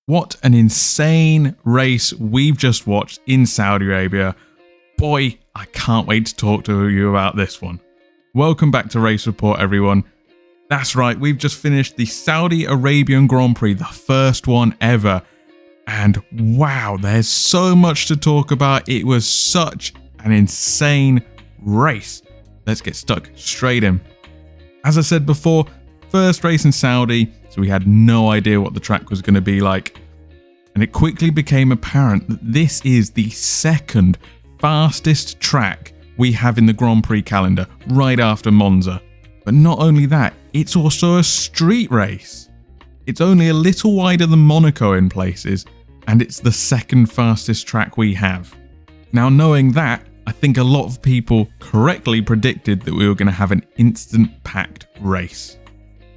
What an insane race we've just watched in Saudi Arabia. Boy, I can't wait to talk to you about this one. Welcome back to Race Report, everyone. That's right, we've just finished the Saudi Arabian Grand Prix, the first one ever. And wow, there's so much to talk about. It was such an insane race. Let's get stuck straight in. As I said before, first race in Saudi, so we had no idea what the track was going to be like. And it quickly became apparent that this is the second fastest track we have in the Grand Prix calendar, right after Monza. But not only that, it's also a street race. It's only a little wider than Monaco in places, and it's the second fastest track we have. Now, knowing that, I think a lot of people correctly predicted that we were going to have an instant packed race.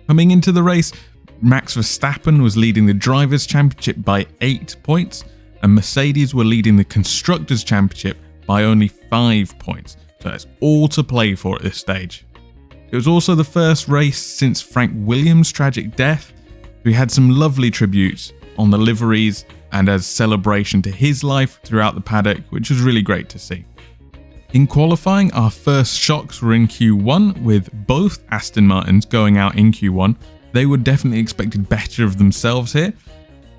Coming into the race, Max Verstappen was leading the Drivers' Championship by 8 points, and Mercedes were leading the Constructors' Championship by only 5 points, so it's all to play for at this stage. It was also the first race since Frank Williams' tragic death. We had some lovely tributes on the liveries and as celebration to his life throughout the paddock, which was really great to see. In qualifying, our first shocks were in Q1, with both Aston Martins going out in Q1. They were definitely expected better of themselves here.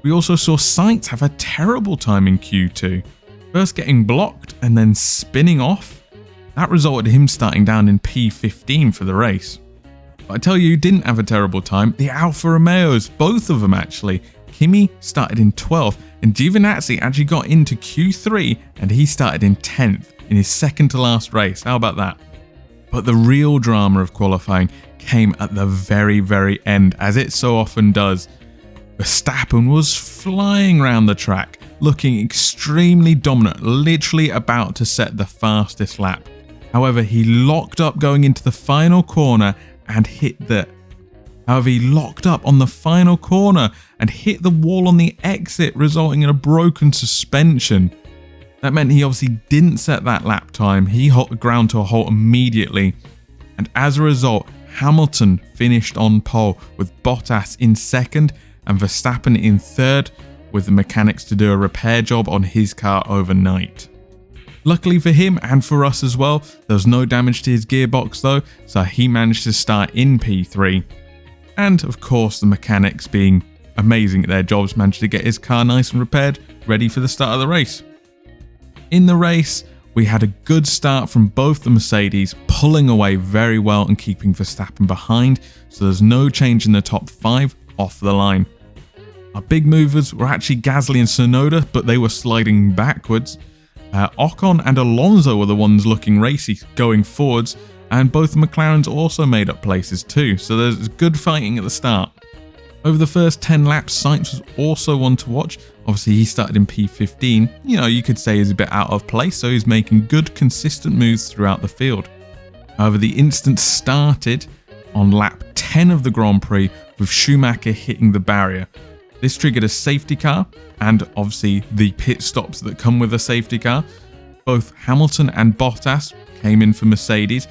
We also saw Sainz have a terrible time in Q2, first getting blocked and then spinning off. That resulted in him starting down in P15 for the race. But I tell you who didn't have a terrible time, the Alfa Romeos, both of them actually. Kimi started in 12th and Giovinazzi actually got into Q3 and he started in 10th in his second to last race. How about that? But the real drama of qualifying came at the very end, as it so often does. Verstappen was flying around the track, looking extremely dominant, literally about to set the fastest lap. However, he locked up going into the final corner and hit the wall on the exit, resulting in a broken suspension. That meant he obviously didn't set that lap time. He ground to a halt immediately. And as a result, Hamilton finished on pole with Bottas in second and Verstappen in third, with the mechanics to do a repair job on his car overnight. Luckily for him and for us as well, there was no damage to his gearbox though, so he managed to start in P3. And of course, the mechanics, being amazing at their jobs, managed to get his car nice and repaired, ready for the start of the race. In the race, we had a good start from both the Mercedes, pulling away very well and keeping Verstappen behind, so there's no change in the top 5 off the line. Our big movers were actually Gasly and Tsunoda, but they were sliding backwards. Ocon and Alonso were the ones looking racy going forwards, and both McLarens also made up places too, so there's good fighting at the start. Over the first 10 laps, Sainz was also one to watch. Obviously, he started in P15. You could say he's a bit out of place, so he's making good, consistent moves throughout the field. However, the incident started on lap 10 of the Grand Prix with Schumacher hitting the barrier. This triggered a safety car, and obviously the pit stops that come with a safety car. Both Hamilton and Bottas came in for Mercedes.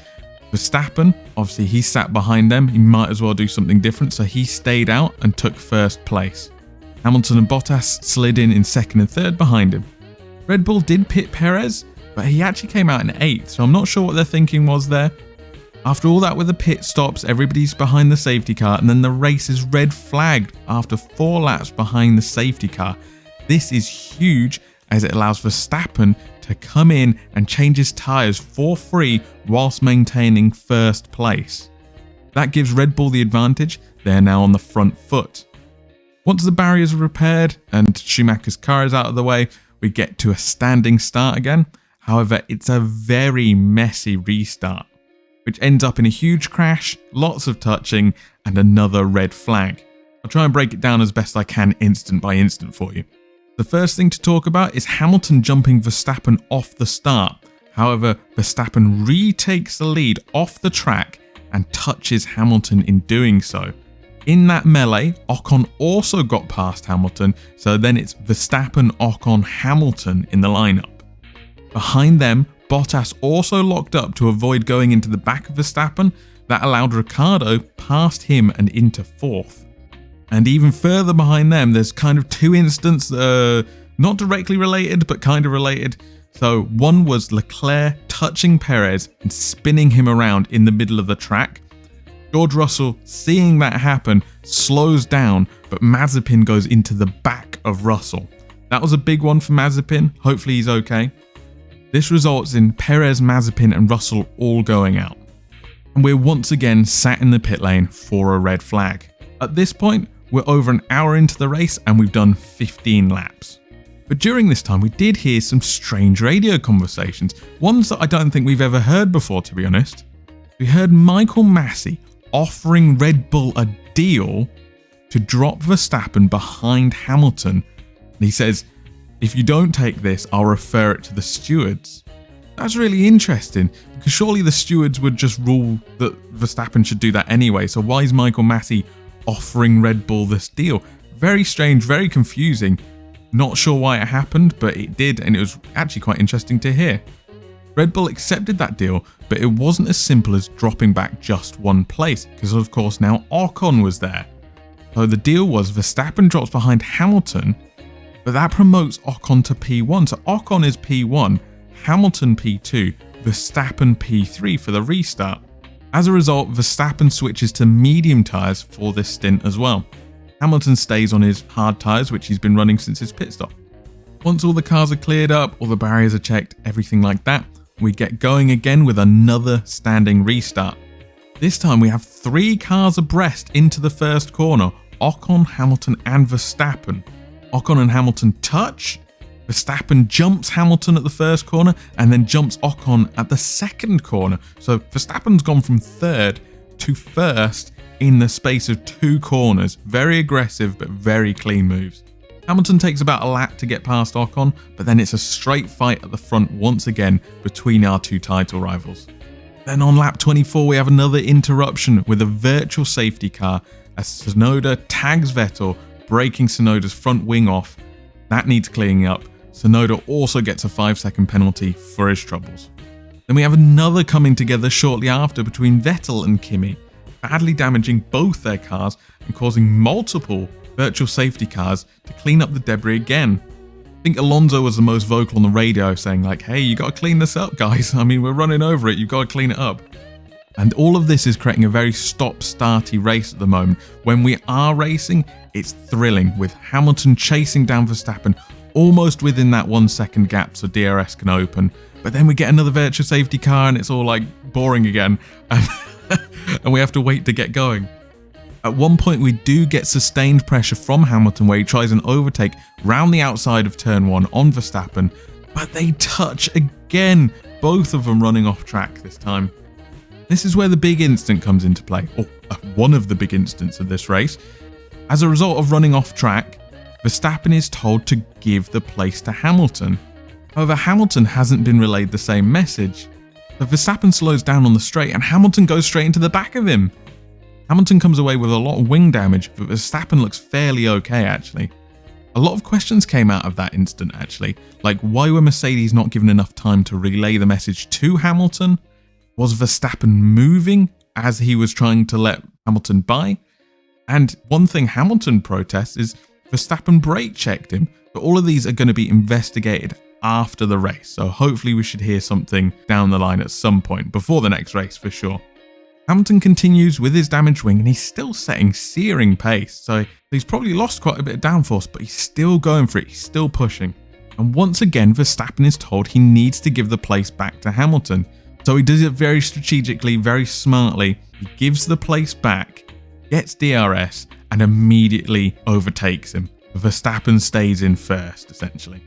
Verstappen, obviously he sat behind them, he might as well do something different, so he stayed out and took first place. Hamilton and Bottas slid in second and third behind him. Red Bull did pit Perez, but he actually came out in 8th, so I'm not sure what their thinking was there. After all that with the pit stops, everybody's behind the safety car, and then the race is red flagged after 4 laps behind the safety car. This is huge, as it allows Verstappen to come in and change his tyres for free whilst maintaining first place. That gives Red Bull the advantage. They're now on the front foot. Once the barriers are repaired and Schumacher's car is out of the way, we get to a standing start again. However, it's a very messy restart, which ends up in a huge crash, lots of touching, and another red flag. I'll try and break it down as best I can instant by instant for you. The first thing to talk about is Hamilton jumping Verstappen off the start. However, Verstappen retakes the lead off the track and touches Hamilton in doing so. In that melee, Ocon also got past Hamilton, so then it's Verstappen, Ocon, Hamilton in the lineup. Behind them, Bottas also locked up to avoid going into the back of Verstappen. That allowed Ricciardo past him and into 4th. And even further behind them, there's kind of two incidents that are not directly related, but kind of related. So one was Leclerc touching Perez and spinning him around in the middle of the track. George Russell, seeing that happen, slows down, but Mazepin goes into the back of Russell. That was a big one for Mazepin. Hopefully he's okay. This results in Perez, Mazepin and Russell all going out. And we're once again sat in the pit lane for a red flag. At this point, we're over an hour into the race and we've done 15 laps. But during this time, we did hear some strange radio conversations, ones that I don't think we've ever heard before, to be honest. We heard Michael Massey offering Red Bull a deal to drop Verstappen behind Hamilton. And he says, if you don't take this, I'll refer it to the stewards. That's really interesting, because surely the stewards would just rule that Verstappen should do that anyway. So why is Michael Massey offering Red Bull this deal? Very strange, very confusing. Not sure why it happened, but it did, and it was actually quite interesting to hear. Red Bull accepted that deal, but it wasn't as simple as dropping back just one place, because of course now Ocon was there. So the deal was Verstappen drops behind Hamilton, but that promotes Ocon to P1. So Ocon is P1, Hamilton P2, Verstappen P3 for the restart. As a result, Verstappen switches to medium tyres for this stint as well. Hamilton stays on his hard tyres, which he's been running since his pit stop. Once all the cars are cleared up, all the barriers are checked, everything like that, we get going again with another standing restart. This time we have 3 cars abreast into the first corner, Ocon, Hamilton and Verstappen. Ocon and Hamilton touch, Verstappen jumps Hamilton at the first corner and then jumps Ocon at the second corner. So Verstappen's gone from third to first in the space of 2 corners. Very aggressive but very clean moves. Hamilton takes about a lap to get past Ocon, but then it's a straight fight at the front once again between our 2 title rivals. Then on lap 24 we have another interruption with a virtual safety car as Tsunoda tags Vettel, breaking Tsunoda's front wing off. That needs cleaning up. Tsunoda also gets a 5-second penalty for his troubles. Then we have another coming together shortly after between Vettel and Kimi, badly damaging both their cars and causing multiple virtual safety cars to clean up the debris again. I think Alonso was the most vocal on the radio saying like, hey, you got to clean this up, guys. I mean, we're running over it. You've got to clean it up. And all of this is creating a very stop-starty race at the moment. When we are racing, it's thrilling with Hamilton chasing down Verstappen almost within that 1 second gap so DRS can open. But then we get another virtual safety car and it's all like boring again. And we have to wait to get going. At one point we do get sustained pressure from Hamilton where he tries an overtake round the outside of turn 1 on Verstappen, but they touch again, both of them running off track this time. This is where the big incident comes into play, or one of the big incidents of this race. As a result of running off track, Verstappen is told to give the place to Hamilton. However, Hamilton hasn't been relayed the same message. So Verstappen slows down on the straight and Hamilton goes straight into the back of him. Hamilton comes away with a lot of wing damage, but Verstappen looks fairly okay actually. A lot of questions came out of that incident actually, like why were Mercedes not given enough time to relay the message to Hamilton? Was Verstappen moving as he was trying to let Hamilton by? And one thing Hamilton protests is Verstappen brake checked him, but all of these are going to be investigated after the race, so hopefully we should hear something down the line at some point, before the next race for sure. Hamilton continues with his damaged wing and he's still setting searing pace, so he's probably lost quite a bit of downforce, but he's still going for it, he's still pushing. And once again Verstappen is told he needs to give the place back to Hamilton, so he does it very strategically, very smartly. He gives the place back, gets DRS and immediately overtakes him. Verstappen stays in first essentially.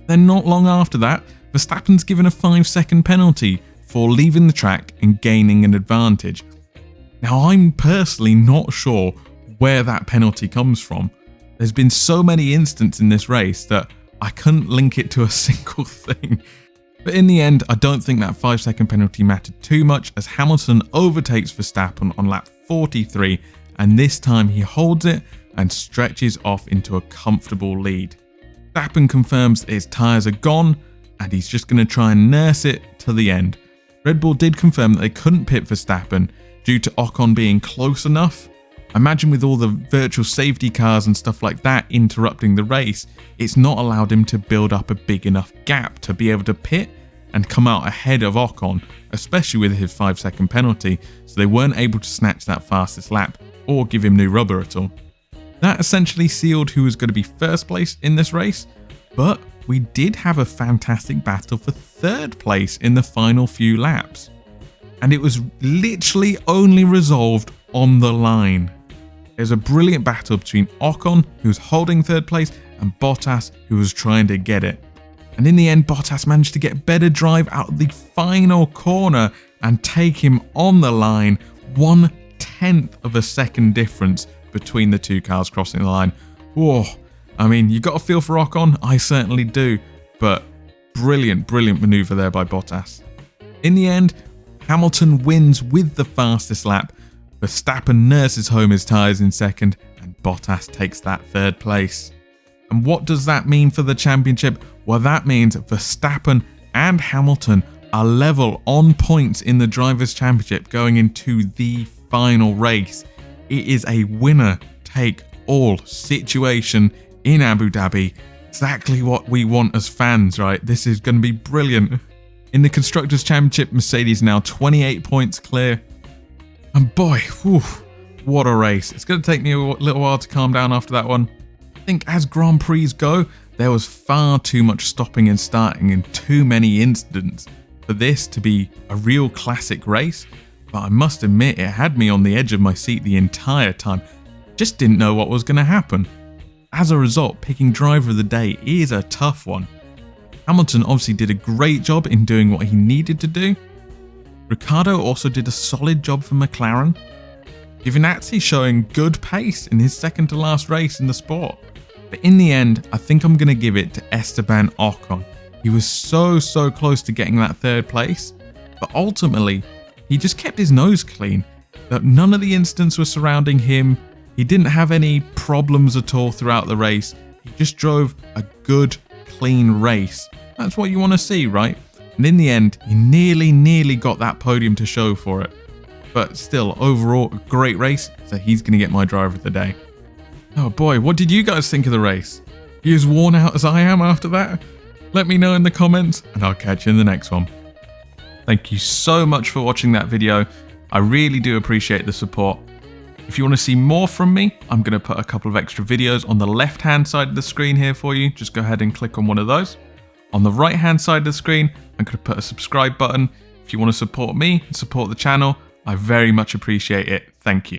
Then not long after that, Verstappen's given a 5-second penalty for leaving the track and gaining an advantage. Now I'm personally not sure where that penalty comes from. There's been so many instances in this race that I couldn't link it to a single thing. But in the end, I don't think that 5-second penalty mattered too much as Hamilton overtakes Verstappen on lap 43 and this time he holds it and stretches off into a comfortable lead. Verstappen confirms that his tyres are gone and he's just going to try and nurse it to the end. Red Bull did confirm that they couldn't pit Verstappen due to Ocon being close enough, Imagine with all the virtual safety cars and stuff like that interrupting the race, it's not allowed him to build up a big enough gap to be able to pit and come out ahead of Ocon, especially with his 5-second penalty, so they weren't able to snatch that fastest lap or give him new rubber at all. That essentially sealed who was going to be first place in this race, but we did have a fantastic battle for third place in the final few laps. And it was literally only resolved on the line. There's a brilliant battle between Ocon, who was holding third place, and Bottas, who was trying to get it. And in the end, Bottas managed to get better drive out of the final corner and take him on the line. 1/10 of a second difference between the two cars crossing the line. Whoa, I mean, you got a feel for Ocon? I certainly do. But brilliant maneuver there by Bottas. In the end, Hamilton wins with the fastest lap. Verstappen nurses home his tyres in second, and Bottas takes that third place. And what does that mean for the championship? Well, that means Verstappen and Hamilton are level on points in the Drivers' Championship going into the final race. It is a winner-take-all situation in Abu Dhabi. Exactly what we want as fans, right? This is going to be brilliant. In the Constructors' Championship, Mercedes now 28 points clear. And boy, whew, what a race. It's going to take me a little while to calm down after that one. I think as Grand Prix go, there was far too much stopping and starting and too many incidents for this to be a real classic race. But I must admit, it had me on the edge of my seat the entire time. Just didn't know what was going to happen. As a result, picking driver of the day is a tough one. Hamilton obviously did a great job in doing what he needed to do. Ricciardo also did a solid job for McLaren. Giovinazzi showing good pace in his second to last race in the sport. But in the end, I think I'm going to give it to Esteban Ocon. He was so close to getting that third place, but ultimately, he just kept his nose clean. That none of the incidents were surrounding him. He didn't have any problems at all throughout the race. He just drove a good, clean race. That's what you want to see, right? And in the end, he nearly got that podium to show for it. But still, overall, a great race, so he's going to get my driver of the day. Oh boy, what did you guys think of the race? You as worn out as I am after that? Let me know in the comments, and I'll catch you in the next one. Thank you so much for watching that video. I really do appreciate the support. If you want to see more from me, I'm going to put a couple of extra videos on the left-hand side of the screen here for you. Just go ahead and click on one of those. On the right-hand side of the screen, I'm going to put a subscribe button. If you want to support me and support the channel, I very much appreciate it. Thank you.